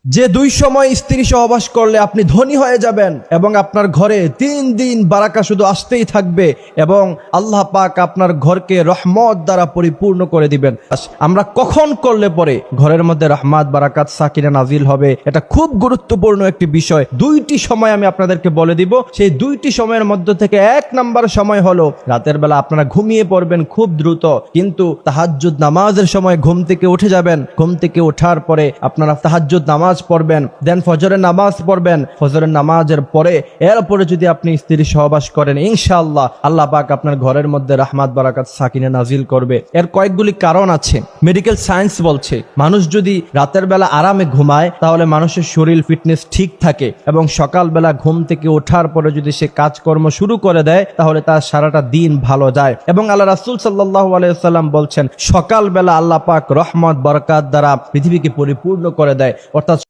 যে দুই সময় স্ত্রী সহবাস করলে আপনি ধনী হয়ে যাবেন এবং আপনার ঘরে 3 দিন বারাকা শুধু আসতেই থাকবে এবং আল্লাহ পাক আপনার ঘরকে রহমত দ্বারা পরিপূর্ণ করে দিবেন। আমরা কখন করলে পরে ঘরের মধ্যে রহমত বারাকাত সাকিনা নাজিল হবে, এটা খুব গুরুত্বপূর্ণ একটি বিষয়। 2টি সময় আমি আপনাদেরকে বলে দিব। সেই 2টি সময়ের মধ্যে থেকে 1 নাম্বার সময় হলো রাতের বেলা আপনারা ঘুমিয়ে পড়বেন খুব দ্রুত, কিন্তু তাহাজ্জুদ নামাজের সময় ঘুম থেকে উঠে যাবেন। ঘুম থেকে ওঠার পরে আপনারা তাহাজ্জুদ নামাজ পড়বেন, দেন ফজরের নামাজ পড়বেন। ফজরের নামাজের পরে এরপরে যদি আপনি স্ত্রী সহবাস করেন, ইনশাআল্লাহ আল্লাহ পাক আপনার ঘরের মধ্যে রহমত বারাকাত সাকিনা নাজিল করবে। এর কয়েকগুলি কারণ আছে। মেডিকেল সায়েন্স বলছে মানুষ যদি রাতের বেলা আরামে ঘুমায় তাহলে মানুষের শরীর ফিটনেস ঠিক থাকে এবং সকালবেলা ঘুম থেকে ওঠার পরে যদি সে কাজকর্ম শুরু করে দেয় তাহলে তার সারাটা দিন ভালো যায়। এবং আল্লাহ রাসূল সাল্লাল্লাহু আলাইহি ওয়াসাল্লাম বলছেন সকালবেলা আল্লাহ পাক রহমত বরকত দ্বারা পৃথিবীকে পরিপূর্ণ করে দেয়। অর্থাৎ